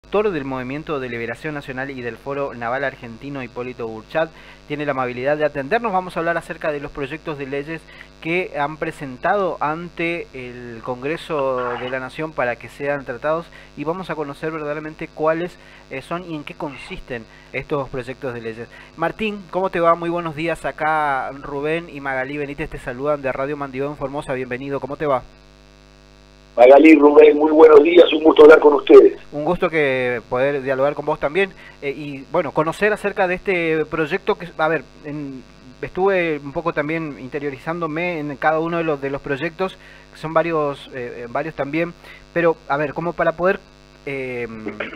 Autor del Movimiento de Liberación Nacional y del Foro Naval Argentino, Hipólito Burchat, tiene la amabilidad de atendernos. Vamos a hablar acerca de los proyectos de leyes que han presentado ante el Congreso de la Nación para que sean tratados y vamos a conocer verdaderamente cuáles son y en qué consisten estos proyectos de leyes. Martín, ¿cómo te va? Muy buenos días. Acá Rubén y Magalí Benítez te saludan de Radio Mandibón en Formosa. Bienvenido. ¿Cómo te va? Magalí, Rubén, muy buenos días, un gusto hablar con ustedes. Un gusto que poder dialogar con vos también y bueno, conocer acerca de este proyecto que, a ver, estuve un poco también interioриzándome en cada uno de los proyectos, que son varios también, pero a ver, como para poder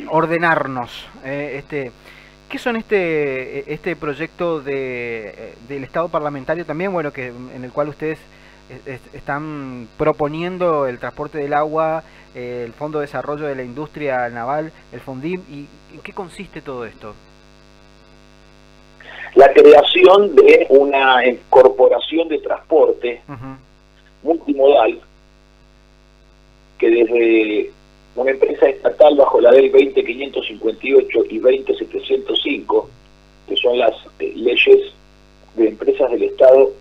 ordenarnos, ¿qué son este proyecto del Estado parlamentario también, bueno, que en el cual ustedes están proponiendo el transporte del agua, el Fondo de Desarrollo de la Industria Naval, el FONDIM, y en qué consiste todo esto? La creación de una corporación de transporte multimodal que desde una empresa estatal bajo la ley 20.558 y 20.705, que son las leyes de empresas del Estado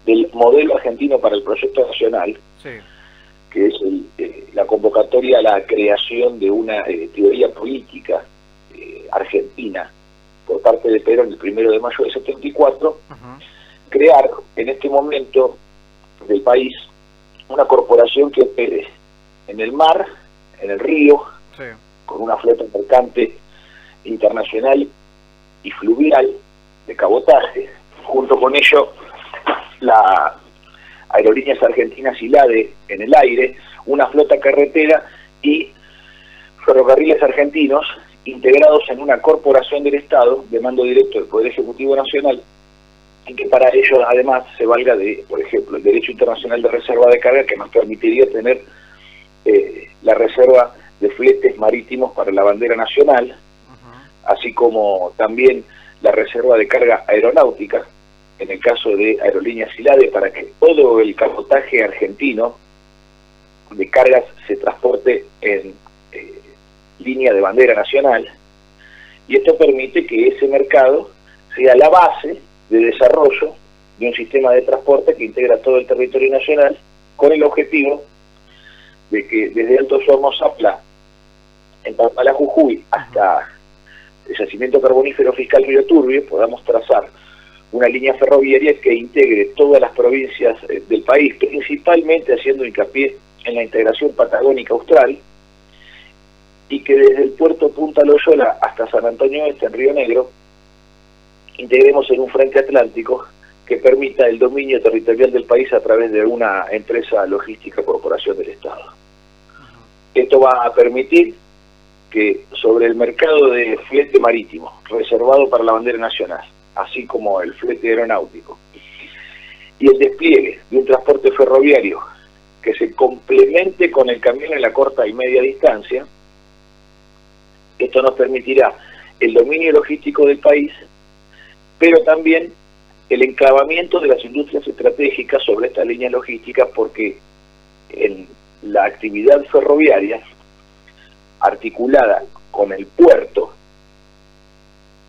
del modelo argentino para el proyecto nacional, sí, que es la convocatoria a la creación de una teoría política argentina por parte de Perón el 1 de mayo del 74, crear en este momento del país una corporación que opere en el mar, en el río, sí, con una flota mercante internacional y fluvial de cabotaje, junto con ello la Aerolíneas Argentinas y LADE en el aire, una flota carretera y ferrocarriles argentinos integrados en una corporación del Estado de mando directo del Poder Ejecutivo Nacional, y que para ello además se valga de, por ejemplo, el derecho internacional de reserva de carga, que nos permitiría tener la reserva de fletes marítimos para la bandera nacional, así como también la reserva de carga aeronáutica, en el caso de Aerolíneas y LADE, para que todo el cabotaje argentino de cargas se transporte en línea de bandera nacional, y esto permite que ese mercado sea la base de desarrollo de un sistema de transporte que integra todo el territorio nacional, con el objetivo de que desde Alto Somoza-Zapla, en Pampalá, Jujuy, hasta el yacimiento carbonífero Fiscal Río Turbio, podamos trazar una línea ferroviaria que integre todas las provincias del país, principalmente haciendo hincapié en la integración patagónica austral, y que desde el puerto Punta Loyola hasta San Antonio Este, en Río Negro, integremos en un frente atlántico que permita el dominio territorial del país a través de una empresa logística corporación del Estado. Esto va a permitir que sobre el mercado de flete marítimo, reservado para la bandera nacional, así como el flete aeronáutico, y el despliegue de un transporte ferroviario que se complemente con el camión en la corta y media distancia, esto nos permitirá el dominio logístico del país, pero también el enclavamiento de las industrias estratégicas sobre estas líneas logísticas, porque en la actividad ferroviaria, articulada con el puerto,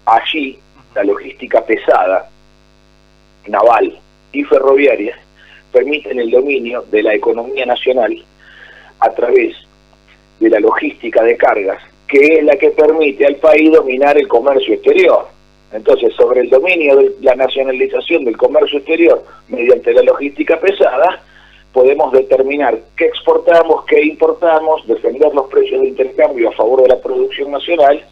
allí la logística pesada, naval y ferroviaria, permiten el dominio de la economía nacional a través de la logística de cargas, que es la que permite al país dominar el comercio exterior. Entonces, sobre el dominio de la nacionalización del comercio exterior mediante la logística pesada, podemos determinar qué exportamos, qué importamos, defender los precios de intercambio a favor de la producción nacional,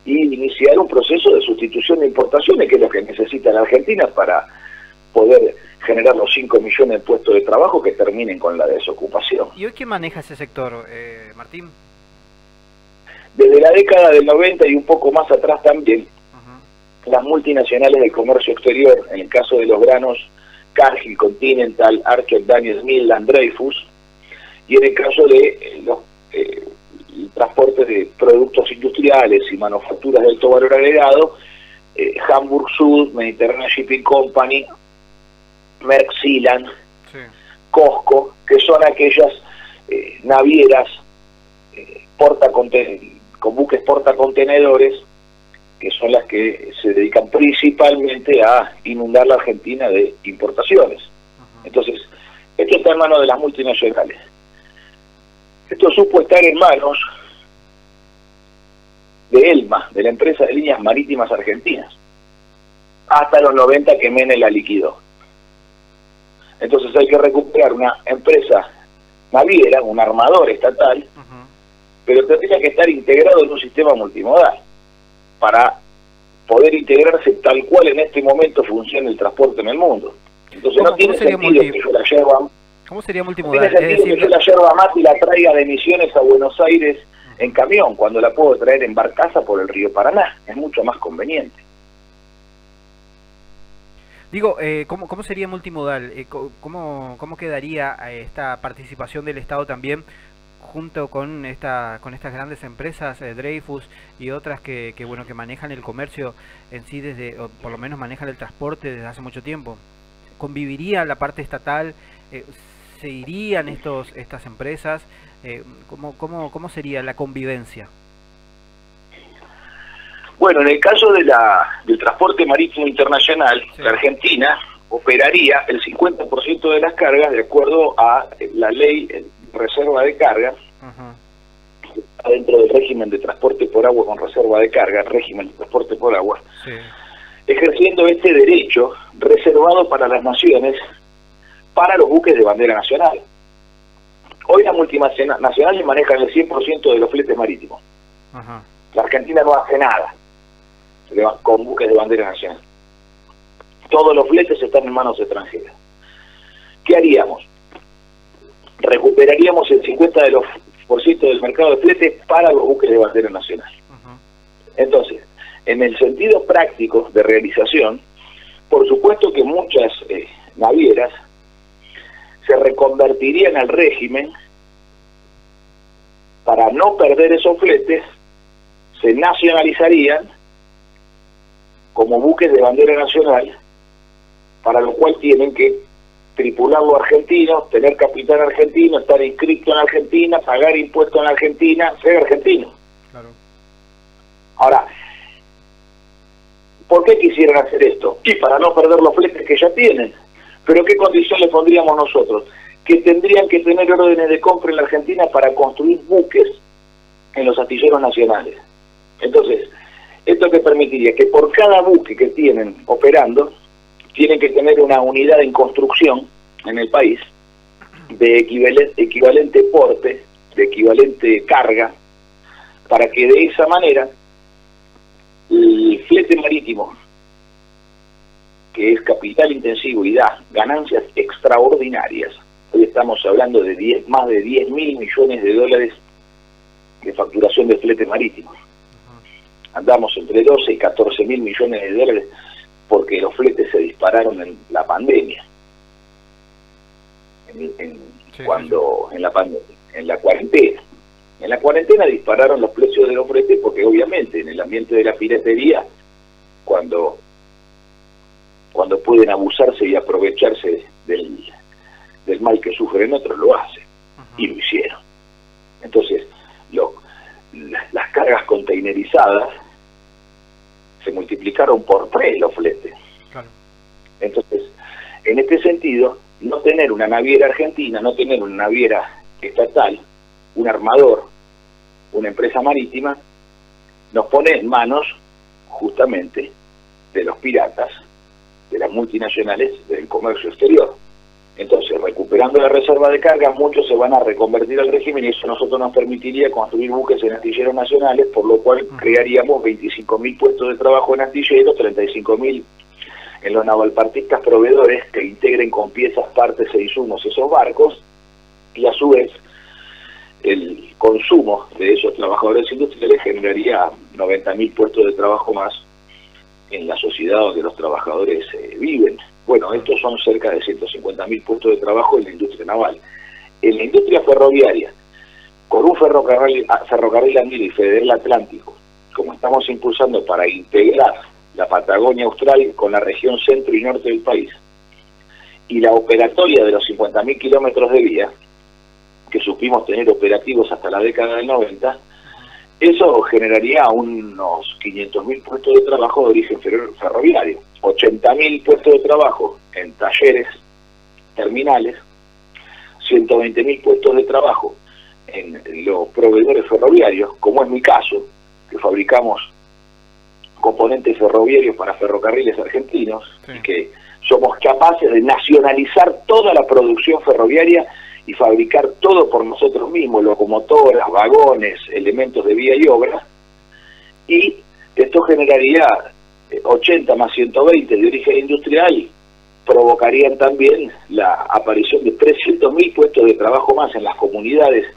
sí, y iniciar un proceso de sustitución de importaciones, que es lo que necesita la Argentina para poder generar los 5 millones de puestos de trabajo que terminen con la desocupación. ¿Y hoy quién maneja ese sector, Martín? Desde la década del 90 y un poco más atrás también, las multinacionales del comercio exterior, en el caso de los granos, Cargill, Continental, Archer Daniels Midland, Dreyfus, y en el caso de los transportes de productos industriales y manufacturas de alto valor agregado, Hamburg Sud, Mediterranean Shipping Company, Maersk Sealand, sí, COSCO, que son aquellas navieras con buques portacontenedores, que son las que se dedican principalmente a inundar la Argentina de importaciones. Entonces, esto está en manos de las multinacionales. Esto supo estar en manos de ELMA, de la empresa de líneas marítimas argentinas, hasta los 90 que Menem la liquidó. Entonces hay que recuperar una empresa naviera, un armador estatal, pero tendría que estar integrado en un sistema multimodal para poder integrarse tal cual en este momento funciona el transporte en el mundo. Entonces no tiene sentido que yo la yerba... ¿Cómo sería multimodal? No tiene sentido que yo la yerba mate y la traiga de Misiones a Buenos Aires en camión, cuando la puedo traer en barcaza por el río Paraná. Es mucho más conveniente. Digo, ¿cómo sería multimodal? ¿Cómo quedaría esta participación del Estado también junto con estas grandes empresas, Dreyfus y otras que manejan el comercio en sí o por lo menos manejan el transporte desde hace mucho tiempo? ¿Conviviría la parte estatal? ¿Se irían estas empresas? ¿Cómo sería la convivencia? Bueno, en el caso del transporte marítimo internacional, sí, la Argentina operaría el 50% de las cargas de acuerdo a la ley de reserva de carga, que está dentro del régimen de transporte por agua con reserva de carga, el régimen de transporte por agua, sí, ejerciendo este derecho reservado para las naciones, para los buques de bandera nacional. Hoy las multinacionales manejan el 100% de los fletes marítimos. La Argentina no hace nada con buques de bandera nacional. Todos los fletes están en manos extranjeras. ¿Qué haríamos? Recuperaríamos el 50% del mercado de fletes para los buques de bandera nacional. Entonces, en el sentido práctico de realización, por supuesto que muchas navieras se reconvertirían al régimen para no perder esos fletes, se nacionalizarían como buques de bandera nacional, para lo cual tienen que tripularlo argentinos, tener capitán argentino, estar inscrito en Argentina, pagar impuestos en Argentina, ser argentino. Claro. Ahora, ¿por qué quisieran hacer esto? Y para no perder los fletes que ya tienen. ¿Pero qué condición le pondríamos nosotros? Que tendrían que tener órdenes de compra en la Argentina para construir buques en los astilleros nacionales. Entonces, esto que permitiría que por cada buque que tienen operando, tienen que tener una unidad en construcción en el país de equivalente porte, de equivalente carga, para que de esa manera el flete marítimo, que es capital intensivo y da ganancias extraordinarias, hoy estamos hablando de más de 10.000 millones de dólares de facturación de flete marítimo. Andamos entre 12 y 14.000 millones de dólares porque los fletes se dispararon en la pandemia. En la cuarentena. En la cuarentena dispararon los precios de los fletes porque obviamente en el ambiente de la piratería, cuando pueden abusarse y aprovecharse del mal que sufren otros, lo hacen. Y lo hicieron. Entonces, las cargas containerizadas se multiplicaron por 3 los fletes. Claro. Entonces, en este sentido, no tener una naviera argentina, no tener una naviera estatal, un armador, una empresa marítima, nos pone en manos justamente de los piratas, de las multinacionales, del comercio exterior. Entonces, recuperando la reserva de carga, muchos se van a reconvertir al régimen y eso a nosotros nos permitiría construir buques en astilleros nacionales, por lo cual crearíamos 25.000 puestos de trabajo en astilleros, 35.000 en los navalpartistas proveedores que integren con piezas, partes e insumos esos barcos, y a su vez el consumo de esos trabajadores industriales generaría 90.000 puestos de trabajo más en la sociedad donde los trabajadores viven. Bueno, estos son cerca de 150.000 puestos de trabajo en la industria naval. En la industria ferroviaria, con un ferrocarril andino y Federal Atlántico, como estamos impulsando para integrar la Patagonia Austral con la región centro y norte del país, y la operatoria de los 50.000 kilómetros de vía, que supimos tener operativos hasta la década del 90, Eso generaría unos 500.000 puestos de trabajo de origen ferroviario, 80.000 puestos de trabajo en talleres, terminales, 120.000 puestos de trabajo en los proveedores ferroviarios, como es mi caso, que fabricamos componentes ferroviarios para ferrocarriles argentinos, sí, y que somos capaces de nacionalizar toda la producción ferroviaria y fabricar todo por nosotros mismos, locomotoras, vagones, elementos de vía y obra, y esto generaría 80 más 120 de origen industrial, provocarían también la aparición de 300.000 puestos de trabajo más en las comunidades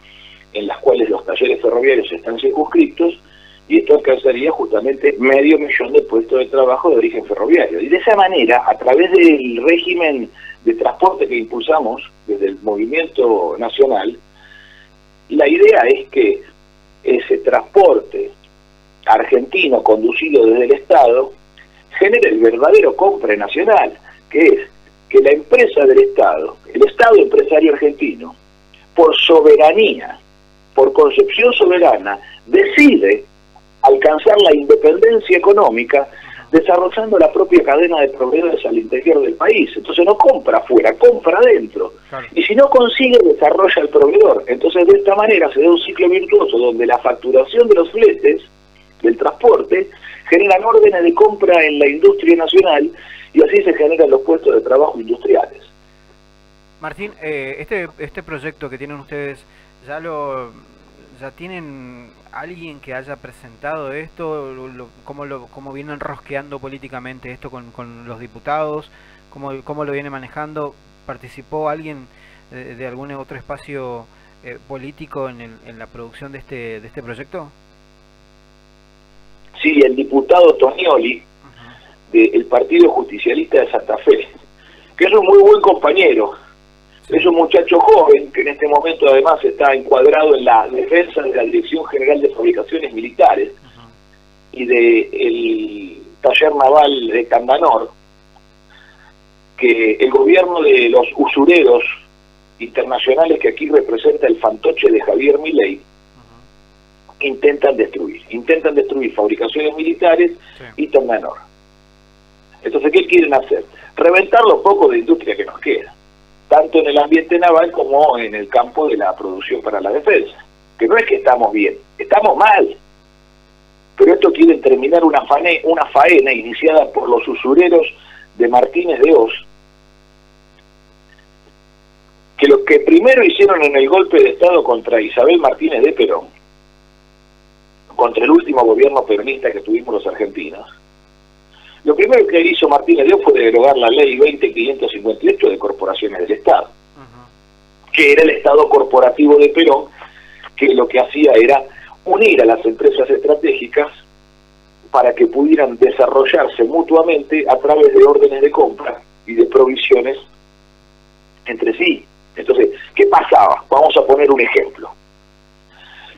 en las cuales los talleres ferroviarios están circunscriptos, y esto alcanzaría justamente 500.000 de puestos de trabajo de origen ferroviario. Y de esa manera, a través del régimen de transporte que impulsamos desde el movimiento nacional, la idea es que ese transporte argentino conducido desde el Estado genere el verdadero compra nacional, que es que la empresa del Estado, el Estado empresario argentino, por soberanía, por concepción soberana, decide alcanzar la independencia económica desarrollando la propia cadena de proveedores al interior del país. Entonces no compra afuera, compra adentro. Claro. Y si no consigue, desarrolla el proveedor. Entonces de esta manera se da un ciclo virtuoso donde la facturación de los fletes, del transporte, generan órdenes de compra en la industria nacional y así se generan los puestos de trabajo industriales. Martín, este proyecto que tienen ustedes, ¿ya tienen alguien que haya presentado esto? ¿Cómo vienen rosqueando políticamente esto con los diputados? ¿Cómo lo viene manejando? ¿Participó alguien de algún otro espacio político en la producción de este proyecto? Sí, el diputado Tonioli, del Partido Justicialista de Santa Fe, que es un muy buen compañero. Es un muchacho joven que en este momento además está encuadrado en la defensa de la Dirección General de Fabricaciones Militares y del taller naval de Candanor, que el gobierno de los usureros internacionales que aquí representa el fantoche de Javier Milei intentan destruir fabricaciones militares y Candanor. Entonces, ¿qué quieren hacer? Reventar lo poco de industria que nos queda, tanto en el ambiente naval como en el campo de la producción para la defensa. Que no es que estamos bien, estamos mal. Pero esto quiere terminar una faena iniciada por los usureros de Martínez de Hoz, que lo que primero hicieron en el golpe de Estado contra Isabel Martínez de Perón, contra el último gobierno peronista que tuvimos los argentinos, lo primero que hizo Martínez de Hoz fue derogar la ley 20.558 de corporaciones del Estado, que era el Estado corporativo de Perón, que lo que hacía era unir a las empresas estratégicas para que pudieran desarrollarse mutuamente a través de órdenes de compra y de provisiones entre sí. Entonces, ¿qué pasaba? Vamos a poner un ejemplo.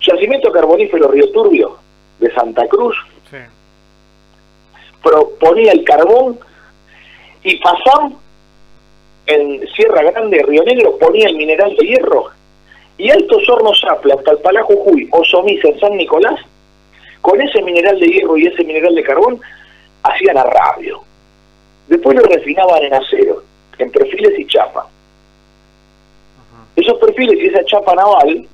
Yacimiento carbonífero Río Turbio de Santa Cruz proponía el carbón, y PASAM en Sierra Grande, Río Negro, ponía el mineral de hierro, y Altos Hornos Zapla, Talpalá, Jujuy o Somisa en San Nicolás, con ese mineral de hierro y ese mineral de carbón, hacían arrabio. Después lo refinaban en acero, en perfiles y chapa. Esos perfiles y esa chapa naval,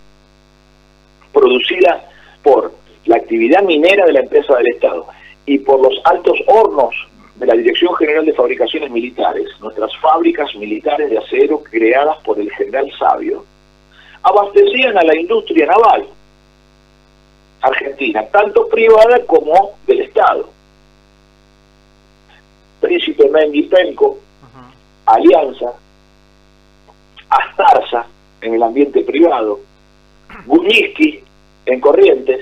producida por la actividad minera de la empresa del Estado y por los altos hornos de la Dirección General de Fabricaciones Militares, nuestras fábricas militares de acero creadas por el general Sabio, abastecían a la industria naval argentina, tanto privada como del Estado. Príncipe Menguipenco, Alianza, Astarza en el ambiente privado, Buñiski en Corrientes,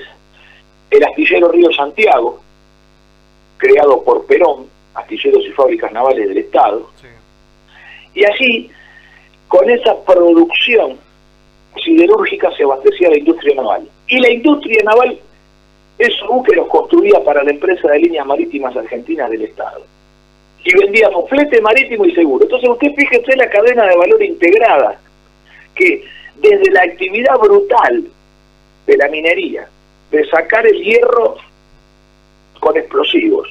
el astillero Río Santiago, creado por Perón, astilleros y fábricas navales del Estado, y así, con esa producción siderúrgica se abastecía la industria naval. Y la industria naval, esos buques los construía para la empresa de líneas marítimas argentinas del Estado. Y vendíamos flete marítimo y seguro. Entonces usted fíjese la cadena de valor integrada, que desde la actividad brutal de la minería de sacar el hierro con explosivos,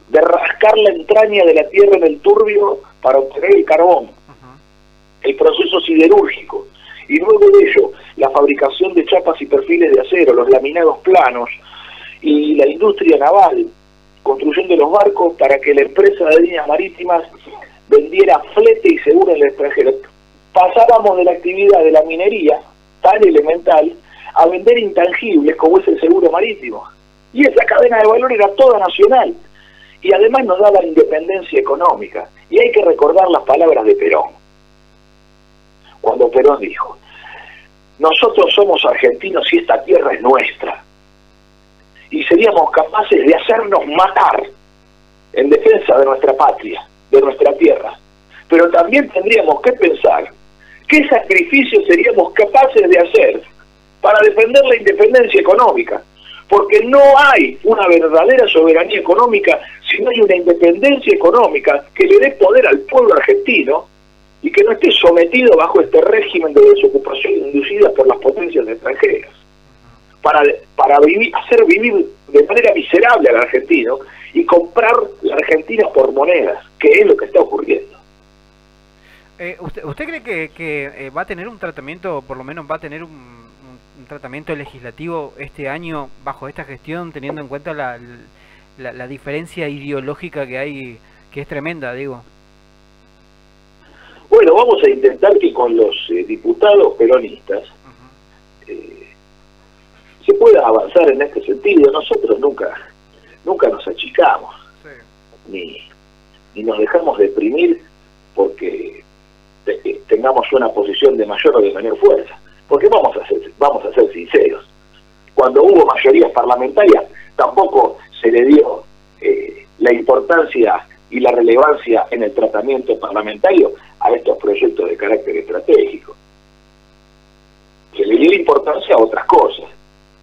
de rascar la entraña de la tierra en el turbio para obtener el carbón, el proceso siderúrgico, y luego de ello la fabricación de chapas y perfiles de acero, los laminados planos y la industria naval, construyendo los barcos para que la empresa de líneas marítimas vendiera flete y seguro en el extranjero. Pasábamos de la actividad de la minería, tan elemental, a vender intangibles como es el seguro marítimo. Y esa cadena de valor era toda nacional. Y además nos daba la independencia económica. Y hay que recordar las palabras de Perón. Cuando Perón dijo: nosotros somos argentinos y esta tierra es nuestra. Y seríamos capaces de hacernos matar en defensa de nuestra patria, de nuestra tierra. Pero también tendríamos que pensar qué sacrificios seríamos capaces de hacer para defender la independencia económica. Porque no hay una verdadera soberanía económica si no hay una independencia económica que le dé poder al pueblo argentino y que no esté sometido bajo este régimen de desocupación inducida por las potencias extranjeras. Para hacer vivir de manera miserable al argentino y comprar la Argentina por monedas, que es lo que está ocurriendo. ¿Usted cree que va a tener un tratamiento, por lo menos va a tener un tratamiento legislativo este año bajo esta gestión, teniendo en cuenta la diferencia ideológica que hay, que es tremenda, digo? Bueno, vamos a intentar que con los diputados peronistas se pueda avanzar en este sentido. Nosotros nunca nos achicamos, sí, ni nos dejamos deprimir porque tengamos una posición de mayor o de menor fuerza. Porque vamos a ser sinceros, cuando hubo mayorías parlamentarias tampoco se le dio la importancia y la relevancia en el tratamiento parlamentario a estos proyectos de carácter estratégico. Se le dio importancia a otras cosas,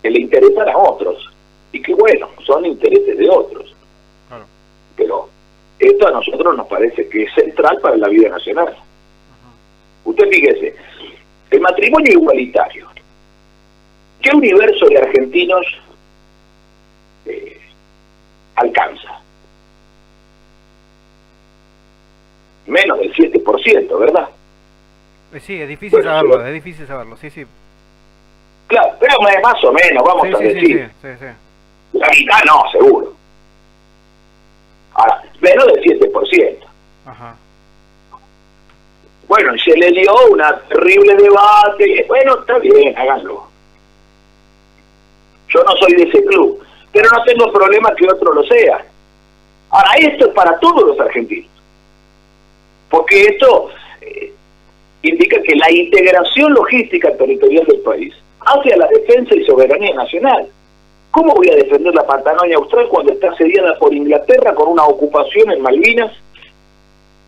que le interesan a otros, y que bueno, son intereses de otros. Claro. Pero esto a nosotros nos parece que es central para la vida nacional. Usted fíjese, el matrimonio igualitario, ¿qué universo de argentinos alcanza? Menos del 7%, ¿verdad? Sí, es difícil saberlo, sí. Claro, pero más o menos, vamos a decir. Sí. La mitad no, seguro. Ahora, menos del 7%. Ajá. Bueno, se le dio una terrible debate. Bueno, está bien, háganlo. Yo no soy de ese club, pero no tengo problema que otro lo sea. Ahora, esto es para todos los argentinos. Porque esto indica que la integración logística territorial del país hacia la defensa y soberanía nacional. ¿Cómo voy a defender la Patagonia Austral cuando está asediada por Inglaterra con una ocupación en Malvinas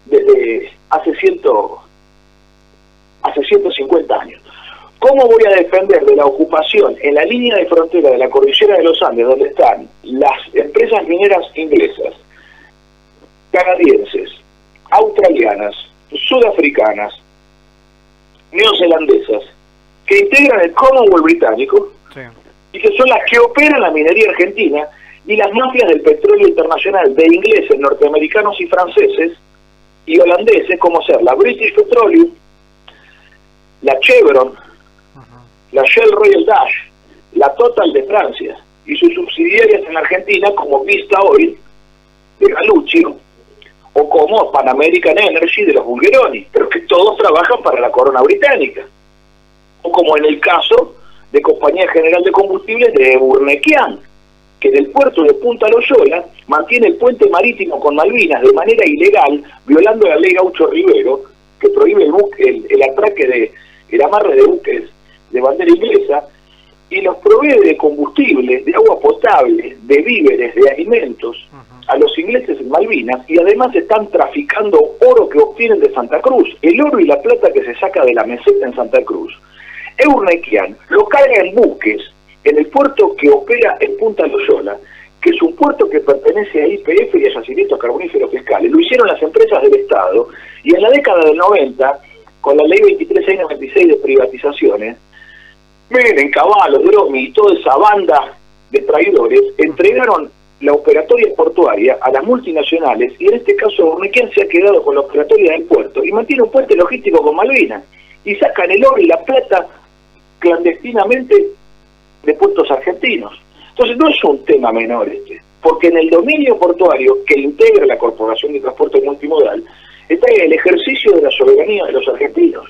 desde hace 150 años? ¿Cómo voy a defender de la ocupación en la línea de frontera de la cordillera de los Andes, donde están las empresas mineras inglesas, canadienses, australianas, sudafricanas, neozelandesas, que integran el Commonwealth británico, sí, y que son las que operan la minería argentina, y las mafias del petróleo internacional de ingleses, norteamericanos y franceses y holandeses, como ser la British Petroleum, la Chevron, la Shell Royal Dutch, la Total de Francia y sus subsidiarias en Argentina como Vista Oil de Galluccio o como Pan American Energy de los Bulgeroni, pero que todos trabajan para la corona británica, o como en el caso de Compañía General de Combustibles de Eburnequian, que del puerto de Punta Loyola mantiene el puente marítimo con Malvinas de manera ilegal, violando la ley Gaucho Rivero, que prohíbe el atraque el amarre de buques de bandera inglesa, y los provee de combustible, de agua potable, de víveres, de alimentos a los ingleses en Malvinas, y además están traficando oro que obtienen de Santa Cruz, el oro y la plata que se saca de la meseta en Santa Cruz. Eburnequian lo carga en buques en el puerto que opera en Punta Loyola, que es un puerto que pertenece a YPF y a Yacimientos Carboníferos Fiscales. Lo hicieron las empresas del Estado, y en la década del 90, con la ley 23696 de privatizaciones, Menem, Cavallo, Dromi y toda esa banda de traidores entregaron la operatoria portuaria a las multinacionales, y en este caso Urnequian se ha quedado con la operatoria del puerto y mantiene un puente logístico con Malvinas, y sacan el oro y la plata clandestinamente de puertos argentinos. Entonces no es un tema menor porque en el dominio portuario que integra la Corporación de Transporte Multimodal está el ejercicio de la soberanía de los argentinos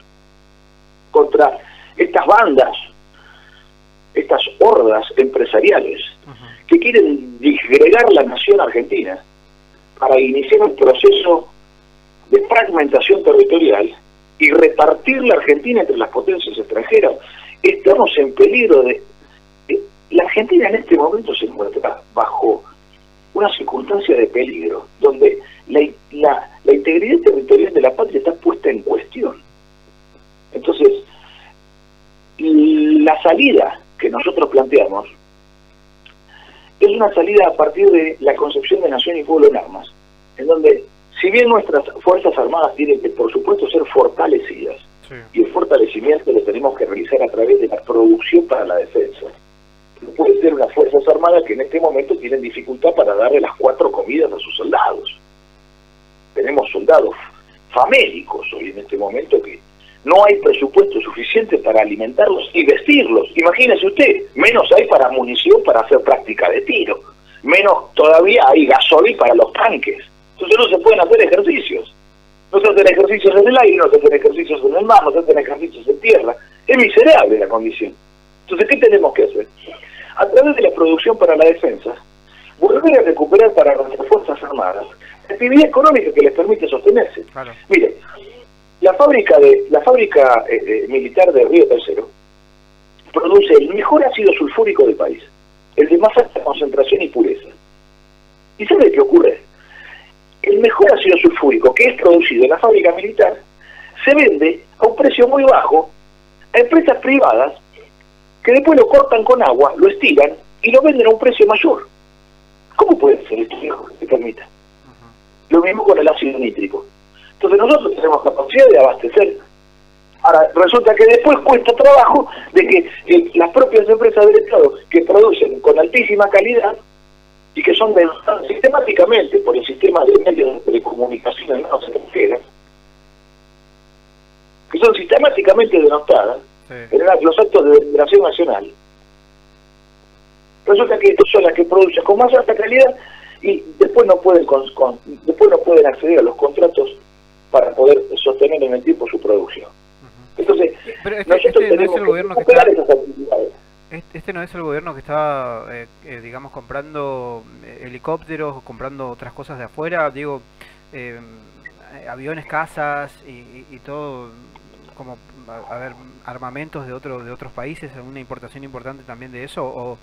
contra estas bandas, estas hordas empresariales que quieren disgregar la nación argentina para iniciar un proceso de fragmentación territorial y repartir la Argentina entre las potencias extranjeras. Estamos en peligro de... La Argentina en este momento se encuentra bajo una circunstancia de peligro, donde la integridad territorial de la patria está puesta en cuestión. Entonces, la salida que nosotros planteamos es una salida a partir de la concepción de nación y pueblo en armas, en donde, si bien nuestras Fuerzas Armadas tienen que, por supuesto, ser fortalecidas, sí, y el fortalecimiento lo tenemos que realizar a través de la producción para la defensa. No puede ser unas Fuerzas Armadas que en este momento tienen dificultad para darle las 4 comidas a sus soldados. Tenemos soldados famélicos hoy en este momento que no hay presupuesto suficiente para alimentarlos y vestirlos. Imagínese usted, menos hay para munición para hacer práctica de tiro, menos todavía hay gasoil para los tanques. Entonces no se pueden hacer ejercicios. No se hacen ejercicios en el aire, no se hacen ejercicios en el mar, no se hacen ejercicios en tierra. Es miserable la condición. Entonces, ¿qué tenemos que hacer? A través de la producción para la defensa, volver a recuperar para nuestras Fuerzas Armadas la actividad económica que les permite sostenerse. Claro. Mire, la fábrica militar de Río Tercero produce el mejor ácido sulfúrico del país, el de más alta concentración y pureza. ¿Y sabe qué ocurre? El mejor ácido sulfúrico que es producido en la fábrica militar se vende a un precio muy bajo a empresas privadas que después lo cortan con agua, lo estiran y lo venden a un precio mayor. ¿Cómo puede ser esto, viejo, que se permita? Lo mismo con el ácido nítrico. Entonces nosotros tenemos capacidad de abastecer. Ahora, resulta que después cuesta trabajo de que las propias empresas del Estado que producen con altísima calidad y que son denostadas sistemáticamente por el sistema de medios de telecomunicación en manos extranjeras, que son sistemáticamente denostadas, sí, en los actos de deliberación nacional. Resulta que estas son las que producen con más alta calidad y después no pueden acceder a los contratos para poder sostener en el tiempo su producción. Entonces, pero nosotros tenemos no es que recuperar esas actividades. Este no es el gobierno que está, digamos, comprando helicópteros o comprando otras cosas de afuera, digo, aviones, casas y todo, como, a ver, armamentos de otros países, una importación importante también de eso, o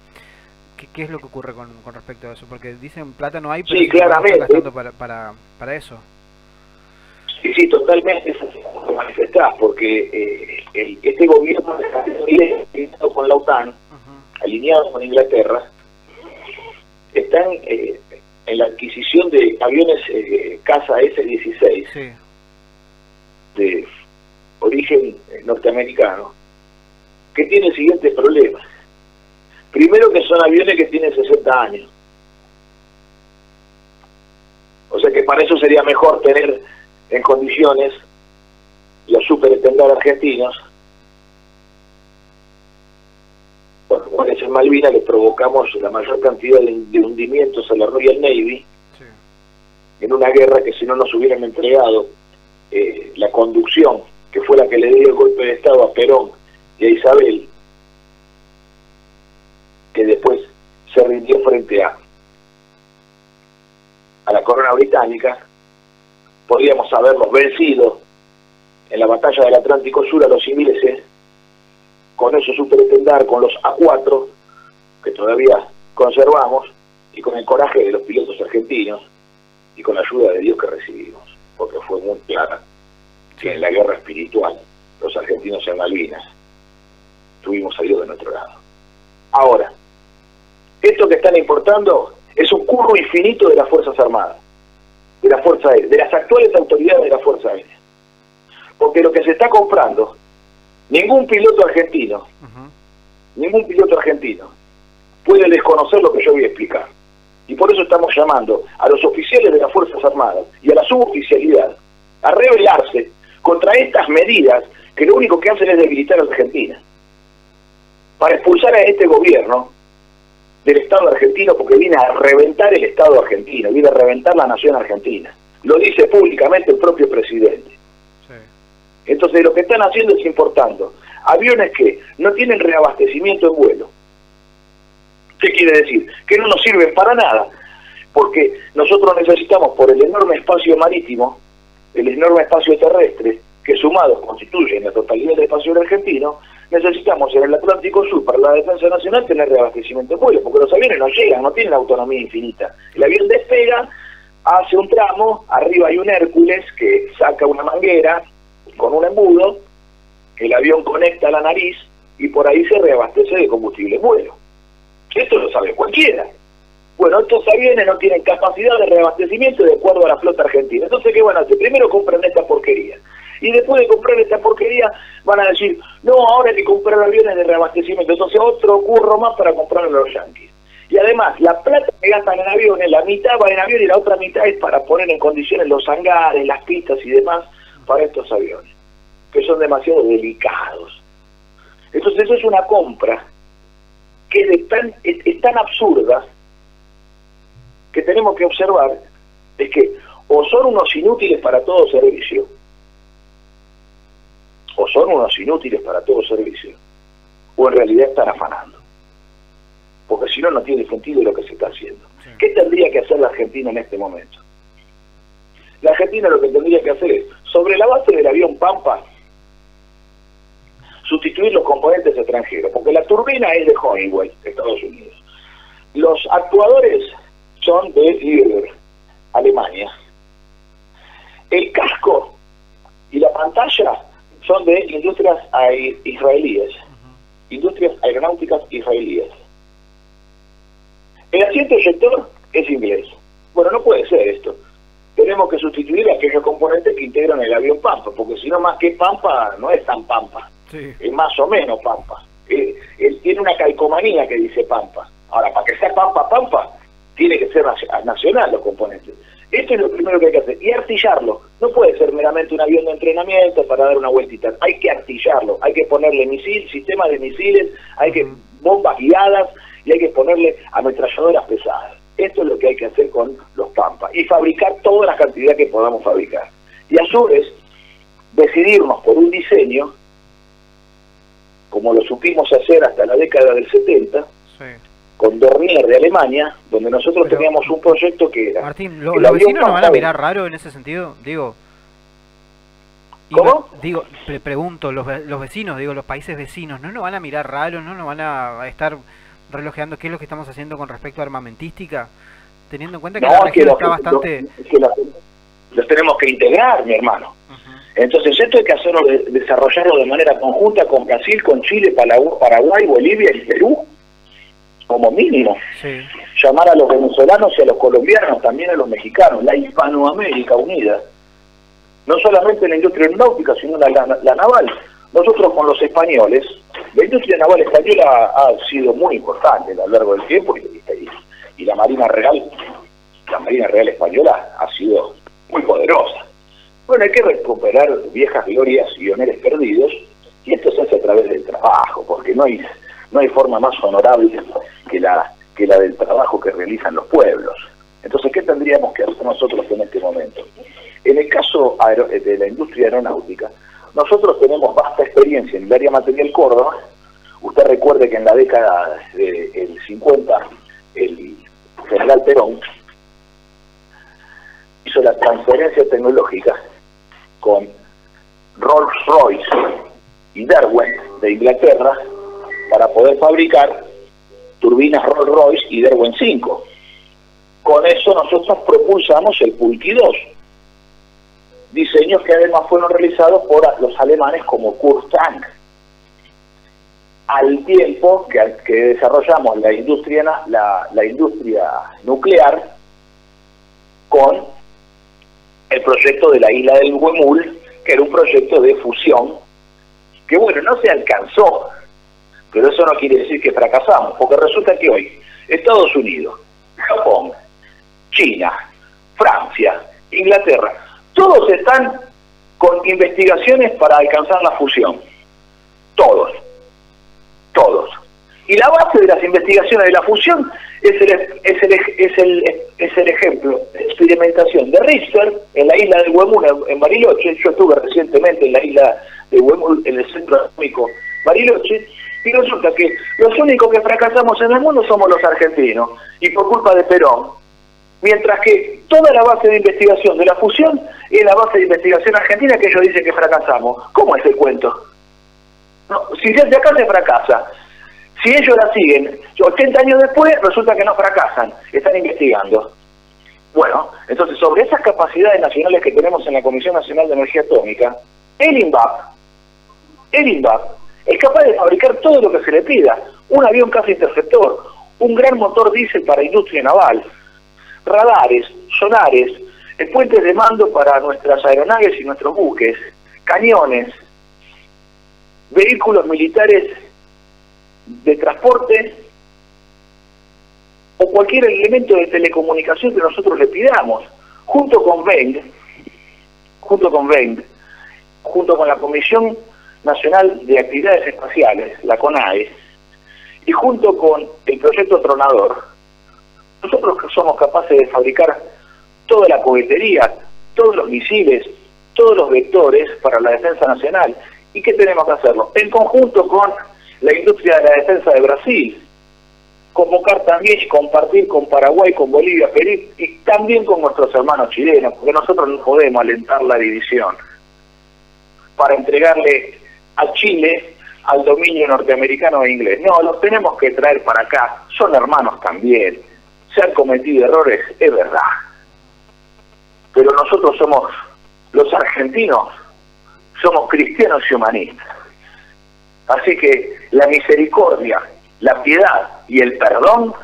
¿qué es lo que ocurre con respecto a eso? Porque dicen plata no hay, pero sí, claramente están gastando para eso. Sí, totalmente se manifestás, porque este gobierno alineado con la OTAN, alineado con Inglaterra, están en la adquisición de aviones Casa S-16, sí, de origen norteamericano, que tiene el siguiente problema. Primero, que son aviones que tienen 60 años. O sea que para eso sería mejor tener en condiciones los superestendados argentinos. Bueno, con ese Malvinas le provocamos la mayor cantidad de hundimientos a la Royal Navy, sí, en una guerra que si no nos hubieran entregado la conducción, que fue la que le dio el golpe de Estado a Perón y a Isabel, que después se rindió frente a la corona británica, podríamos haberlos vencido en la batalla del Atlántico Sur a los ingleses, con esos superestendar, con los A4 que todavía conservamos, y con el coraje de los pilotos argentinos, y con la ayuda de Dios que recibimos, porque fue muy clara que en la guerra espiritual, los argentinos en Malvinas, tuvimos a Dios de nuestro lado. Ahora, esto que están importando es un curro infinito de las Fuerzas Armadas, de la Fuerza Aérea, de las actuales autoridades de la Fuerza Aérea. Porque lo que se está comprando, ningún piloto argentino ningún piloto argentino puede desconocer lo que yo voy a explicar. Y por eso estamos llamando a los oficiales de las Fuerzas Armadas y a la suboficialidad a rebelarse contra estas medidas que lo único que hacen es debilitar a la Argentina, para expulsar a este gobierno del Estado argentino, porque viene a reventar el Estado argentino, viene a reventar la nación argentina. Lo dice públicamente el propio presidente. Sí. Entonces lo que están haciendo es importando aviones que no tienen reabastecimiento en vuelo. ¿Qué quiere decir? Que no nos sirven para nada, porque nosotros necesitamos, por el enorme espacio marítimo, el enorme espacio terrestre, que sumados constituyen la totalidad del espacio argentino, necesitamos en el Atlántico Sur, para la defensa nacional, tener reabastecimiento de vuelo, porque los aviones no llegan, no tienen autonomía infinita. El avión despega, hace un tramo, arriba hay un Hércules que saca una manguera con un embudo, el avión conecta a la nariz y por ahí se reabastece de combustible en vuelo. Esto lo sabe cualquiera. Bueno, estos aviones no tienen capacidad de reabastecimiento de acuerdo a la flota argentina. Entonces, ¿qué van a hacer? Primero compran esta porquería. Y después de comprar esta porquería, van a decir, no, ahora hay que comprar aviones de reabastecimiento. Entonces, otro curro más para comprar a los yanquis. Y además, la plata que gastan en aviones, la mitad va en avión y la otra mitad es para poner en condiciones los hangares, las pistas y demás para estos aviones, que son demasiado delicados. Entonces, eso es una compra que es tan absurda que tenemos que observar es que o son unos inútiles para todo servicio, o en realidad están afanando. Porque si no, no tiene sentido lo que se está haciendo. Sí. ¿Qué tendría que hacer la Argentina en este momento? La Argentina lo que tendría que hacer es, sobre la base del avión Pampa, sustituir los componentes extranjeros, porque la turbina es de Honeywell, Estados Unidos. Los actuadores son de Liebherr, Alemania. El casco y la pantalla son de industrias israelíes, industrias aeronáuticas israelíes. El asiento eyector es inglés. Bueno, no puede ser esto. Tenemos que sustituir aquellos componentes que integran el avión Pampa, porque si no, más que Pampa, no es tan Pampa. Sí. Es más o menos Pampa. Él tiene una calcomanía que dice Pampa. Ahora, para que sea Pampa, tiene que ser nacional los componentes. Esto es lo primero que hay que hacer. Y artillarlo. No puede ser meramente un avión de entrenamiento para dar una vueltita. Hay que artillarlo. Hay que ponerle sistemas de misiles, hay que bombas guiadas y hay que ponerle ametralladoras pesadas. Esto es lo que hay que hacer con los Pampa. Y fabricar toda la cantidad que podamos fabricar. Y a su vez, decidirnos por un diseño, como lo supimos hacer hasta la década del 70, sí, con Dornier de Alemania, donde nosotros teníamos un proyecto que era... Martín, ¿los vecinos nos van a mirar raro en ese sentido? Digo... ¿Cómo? Pregunto, los vecinos, los países vecinos, ¿no nos van a mirar raro? ¿No nos van a estar relojeando qué es lo que estamos haciendo con respecto a armamentística? Teniendo en cuenta que la región está bastante... Los tenemos que integrar, mi hermano. Entonces esto hay que hacerlo, desarrollarlo de manera conjunta con Brasil, con Chile, Paraguay, Bolivia y Perú, como mínimo. Sí. Llamar a los venezolanos y a los colombianos, también a los mexicanos, la Hispanoamérica unida. No solamente la industria aeronáutica, sino la naval. Nosotros con los españoles, la industria naval española ha sido muy importante a lo largo del tiempo y la Marina Real española ha sido muy poderosa. Bueno, hay que recuperar viejas glorias y honores perdidos, y esto se hace a través del trabajo, porque no hay forma más honorable que la del trabajo que realizan los pueblos. Entonces, ¿qué tendríamos que hacer nosotros en este momento? En el caso de la industria aeronáutica, nosotros tenemos vasta experiencia en el área material Córdoba. Usted recuerde que en la década del 50, el general Perón hizo la transferencia tecnológica con Rolls-Royce y Derwent de Inglaterra para poder fabricar turbinas Rolls-Royce y Derwent 5. Con eso nosotros propulsamos el Pulky 2, diseños que además fueron realizados por los alemanes como Kurt Tank. Al tiempo que desarrollamos la industria nuclear con el proyecto de la isla del Huemul, que era un proyecto de fusión, que bueno, no se alcanzó, pero eso no quiere decir que fracasamos, porque resulta que hoy Estados Unidos, Japón, China, Francia, Inglaterra, todos están con investigaciones para alcanzar la fusión. Todos. Y la base de las investigaciones de la fusión es el ejemplo de experimentación de Richter en la isla de Huemul, en Bariloche. Yo estuve recientemente en la isla de Huemul, en el centro atómico Bariloche, y resulta que los únicos que fracasamos en el mundo somos los argentinos, y por culpa de Perón. Mientras que toda la base de investigación de la fusión es la base de investigación argentina, que ellos dicen que fracasamos. ¿Cómo es el cuento? No, si desde acá se fracasa, si ellos la siguen, 80 años después resulta que no fracasan, están investigando. Bueno, entonces sobre esas capacidades nacionales que tenemos en la Comisión Nacional de Energía Atómica, el INVAP es capaz de fabricar todo lo que se le pida: un avión caza interceptor, un gran motor diésel para industria naval, radares, sonares, puentes de mando para nuestras aeronaves y nuestros buques, cañones, vehículos militares de transporte o cualquier elemento de telecomunicación que nosotros le pidamos, junto con la Comisión Nacional de Actividades Espaciales, la CONAE, y junto con el proyecto Tronador. Nosotros somos capaces de fabricar toda la cohetería, todos los misiles, todos los vectores para la defensa nacional. ¿Y qué tenemos que hacerlo? En conjunto con la industria de la defensa de Brasil, convocar también y compartir con Paraguay, con Bolivia, Perú y también con nuestros hermanos chilenos, porque nosotros no podemos alentar la división para entregarle a Chile al dominio norteamericano e inglés. No, los tenemos que traer para acá, son hermanos también. Se han cometido errores, es verdad, pero nosotros somos, los argentinos, somos cristianos y humanistas. Así que la misericordia, la piedad y el perdón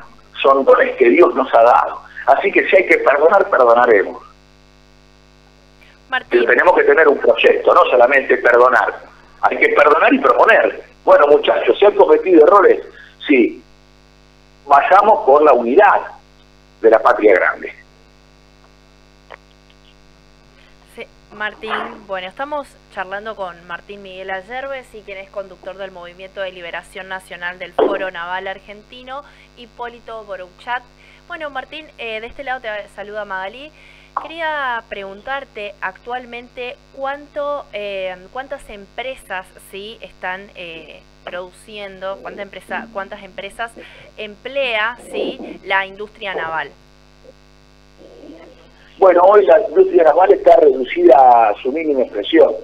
son dones que Dios nos ha dado. Así que si hay que perdonar, perdonaremos. Martín. Pero tenemos que tener un proyecto, no solamente perdonar. Hay que perdonar y proponer. Bueno, muchachos, ¿se han cometido errores? Sí. Vayamos por la unidad de la patria grande. Sí, Martín, bueno, estamos charlando con Martín Miguel Ayerbe, quien es conductor del Movimiento de Liberación Nacional del Foro Naval Argentino, Hipólito Boruchat. Bueno, Martín, de este lado te saluda Magalí. Quería preguntarte actualmente cuántas empresas están produciendo, cuántas empresas emplea la industria naval. Bueno, hoy la industria naval está reducida a su mínima expresión.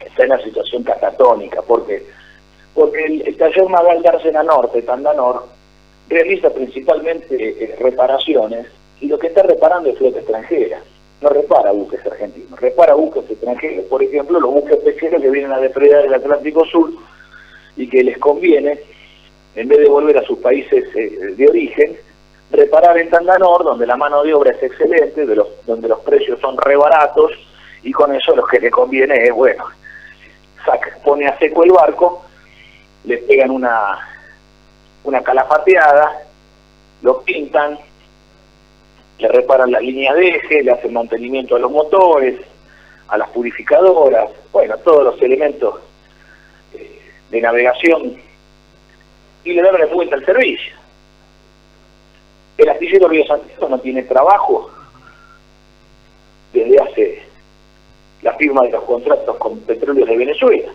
Está en una situación catatónica, porque el taller naval de Arsena Norte, Tandanor, realiza principalmente reparaciones, y lo que está reparando es flota extranjera. No repara buques argentinos, repara buques extranjeros. Por ejemplo, los buques pesqueros que vienen a depredar el Atlántico Sur y que les conviene, en vez de volver a sus países de origen, reparar en Tandanor, donde la mano de obra es excelente, donde los precios son re baratos, y con eso lo que le conviene es, bueno, pone a seco el barco, le pegan una calafateada, lo pintan, le reparan las líneas de eje, le hacen mantenimiento a los motores, a las purificadoras, bueno, todos los elementos de navegación, y le dan la vuelta al servicio. El astillero Río Santiago no tiene trabajo desde hace la firma de los contratos con Petróleos de Venezuela,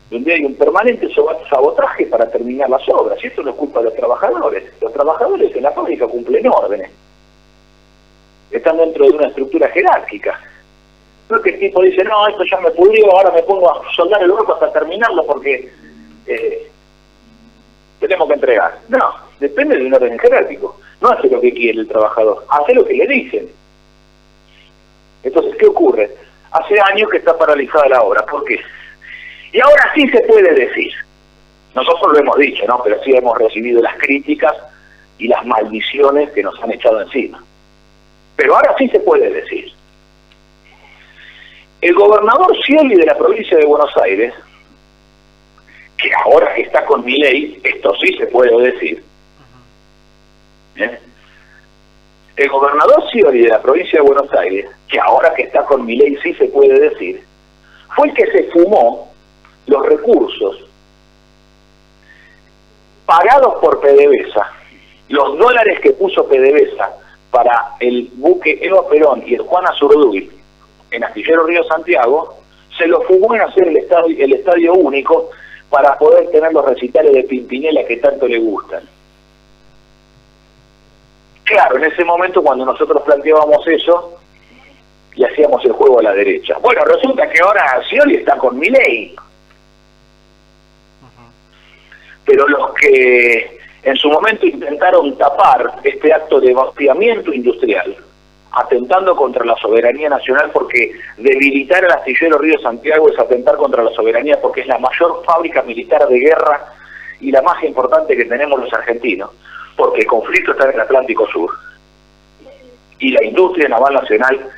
donde hay un permanente sabotaje para terminar las obras, y esto no es culpa de los trabajadores. Los trabajadores en la fábrica cumplen órdenes, están dentro de una estructura jerárquica. No es que el tipo dice, no, esto ya me pudrió, ahora me pongo a soldar el barco hasta terminarlo porque tenemos que entregar. No, depende de un orden jerárquico. No hace lo que quiere el trabajador, hace lo que le dicen. Entonces, ¿qué ocurre? Hace años que está paralizada la obra. ¿Por qué? Y ahora sí se puede decir. Nosotros lo hemos dicho, ¿no? Pero sí hemos recibido las críticas y las maldiciones que nos han echado encima. Pero ahora sí se puede decir. El gobernador Scioli de la provincia de Buenos Aires que ahora que está con Milei, esto sí se puede decir. El gobernador Scioli de la provincia de Buenos Aires, que ahora que está con Milei sí se puede decir, fue el que se fumó los recursos pagados por PDVSA, los dólares que puso PDVSA para el buque Eva Perón y el Juan Azurduy en Astillero Río Santiago, se lo fumó en hacer el estadio único para poder tener los recitales de Pimpinela que tanto le gustan. Claro, en ese momento cuando nosotros planteábamos eso, le hacíamos el juego a la derecha. Bueno, resulta que ahora Scioli está con Milei. Pero los que en su momento intentaron tapar este acto de vaciamiento industrial, atentando contra la soberanía nacional, porque debilitar el astillero Río Santiago es atentar contra la soberanía, porque es la mayor fábrica militar de guerra y la más importante que tenemos los argentinos, porque el conflicto está en el Atlántico Sur. Y la industria naval nacional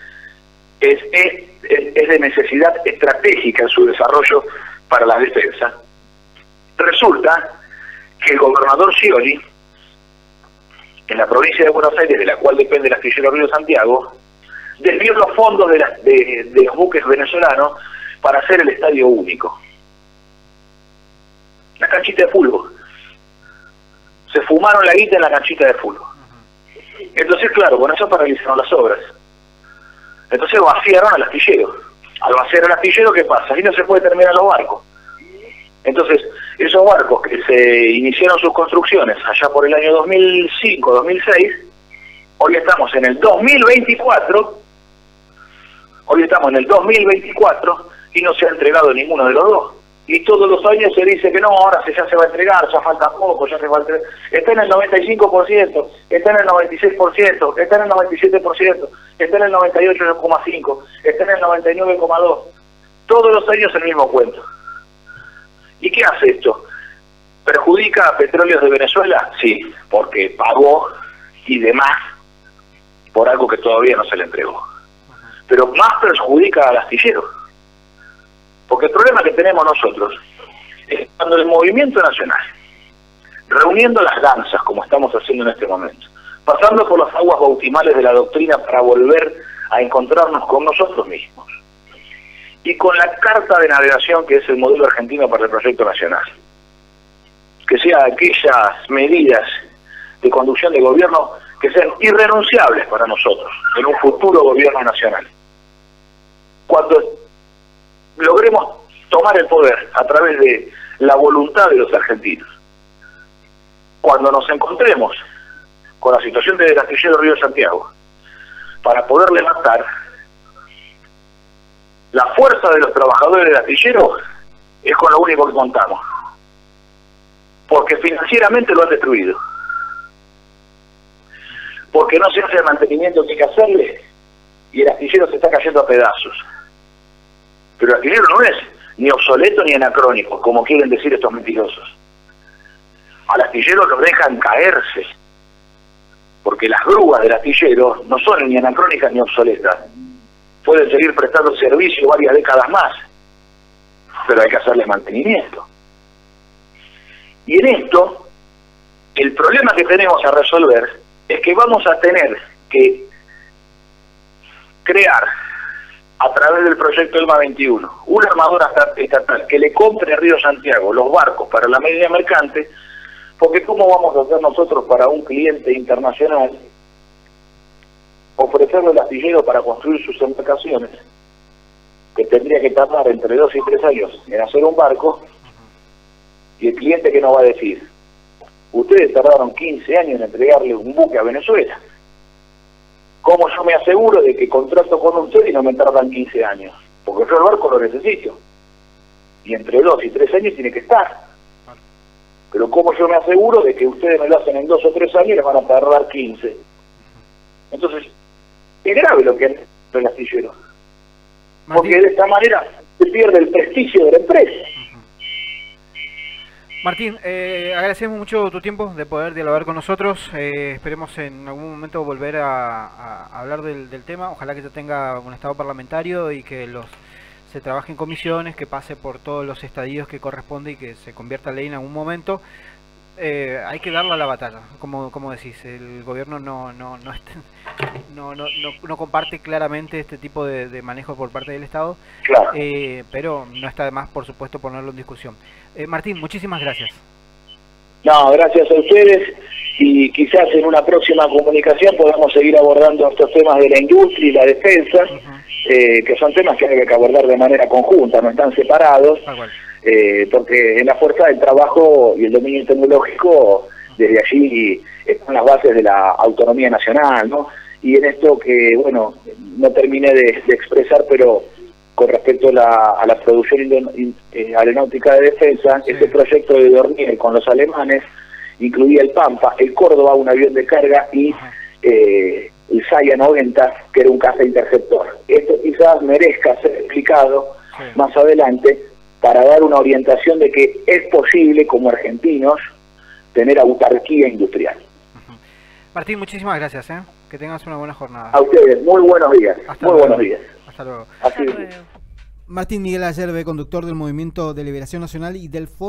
es de necesidad estratégica en su desarrollo para la defensa. Resulta que el gobernador Scioli, en la provincia de Buenos Aires, de la cual depende el astillero Río Santiago, desvió los fondos de los buques venezolanos para hacer el estadio único. La canchita de fútbol. Se fumaron la guita en la canchita de fútbol. Entonces, claro, con eso paralizaron las obras. Entonces vaciaron al astillero. Al vaciar el astillero, ¿qué pasa? Ahí no se puede terminar los barcos. Entonces, esos barcos que se iniciaron sus construcciones allá por el año 2005, 2006, hoy estamos en el 2024, y no se ha entregado ninguno de los dos. Y todos los años se dice que no, ahora ya se va a entregar, ya falta poco, ya se va a entregar. Está en el 95%, está en el 96%, está en el 97%, está en el 98,5%, está en el 99,2%. Todos los años el mismo cuento. ¿Y qué hace esto? ¿Perjudica a Petróleos de Venezuela? Sí, porque pagó y demás por algo que todavía no se le entregó. Pero más perjudica al astillero. Porque el problema que tenemos nosotros es cuando el movimiento nacional, reuniendo las danzas, como estamos haciendo en este momento, pasando por las aguas bautismales de la doctrina para volver a encontrarnos con nosotros mismos, y con la carta de navegación que es el modelo argentino para el proyecto nacional, que sean aquellas medidas de conducción de gobierno que sean irrenunciables para nosotros en un futuro gobierno nacional. Cuando logremos tomar el poder a través de la voluntad de los argentinos, cuando nos encontremos con la situación del astillero Río Santiago, para poder levantar la fuerza de los trabajadores del astillero, es con lo único que contamos. Porque financieramente lo han destruido. Porque no se hace el mantenimiento que hay que hacerle y el astillero se está cayendo a pedazos. Pero el astillero no es ni obsoleto ni anacrónico, como quieren decir estos mentirosos. Al astillero lo dejan caerse. Porque las grúas del astillero no son ni anacrónicas ni obsoletas. Pueden seguir prestando servicio varias décadas más, pero hay que hacerle mantenimiento. Y en esto, el problema que tenemos a resolver es que vamos a tener que crear, a través del proyecto ELMA 21, una armadora estatal que le compre a Río Santiago los barcos para la media mercante, porque ¿cómo vamos a hacer nosotros para un cliente internacional ofrecerle el astillero para construir sus embarcaciones, que tendría que tardar entre 2 y 3 años en hacer un barco, y el cliente que nos va a decir, ustedes tardaron 15 años en entregarle un buque a Venezuela? ¿Cómo yo me aseguro de que contrato con usted y no me tardan 15 años? Porque yo el barco lo necesito, y entre 2 y 3 años tiene que estar. Pero ¿cómo yo me aseguro de que ustedes me lo hacen en 2 o 3 años y les van a tardar 15? Entonces, es grave lo que hace el astillero. Porque de esta manera se pierde el prestigio de la empresa. Martín, agradecemos mucho tu tiempo de poder dialogar con nosotros. Esperemos en algún momento volver a hablar del tema. Ojalá que ya tenga un estado parlamentario y que los se trabaje en comisiones, que pase por todos los estadios que corresponde y que se convierta en ley en algún momento. Hay que darle a la batalla, como decís, el gobierno no comparte claramente este tipo de manejo por parte del Estado, claro. Pero no está de más, por supuesto, ponerlo en discusión. Martín, muchísimas gracias. No, gracias a ustedes, y quizás en una próxima comunicación podamos seguir abordando estos temas de la industria y la defensa, que son temas que hay que abordar de manera conjunta, no están separados. Porque en la fuerza del trabajo y el dominio tecnológico, desde allí están las bases de la autonomía nacional, ¿no? Y en esto que, bueno, no terminé de expresar, pero con respecto a la producción aeronáutica de defensa, ese proyecto de Dornier con los alemanes incluía el Pampa, el Córdoba, un avión de carga, y el Saya 90, que era un caza interceptor. Esto quizás merezca ser explicado más adelante, para dar una orientación de que es posible, como argentinos, tener autarquía industrial. Martín, muchísimas gracias, que tengas una buena jornada. A ustedes, muy buenos días. Buenos días. Hasta luego. Hasta luego. Martín Miguel Ayerbe, conductor del Movimiento de Liberación Nacional y del Foro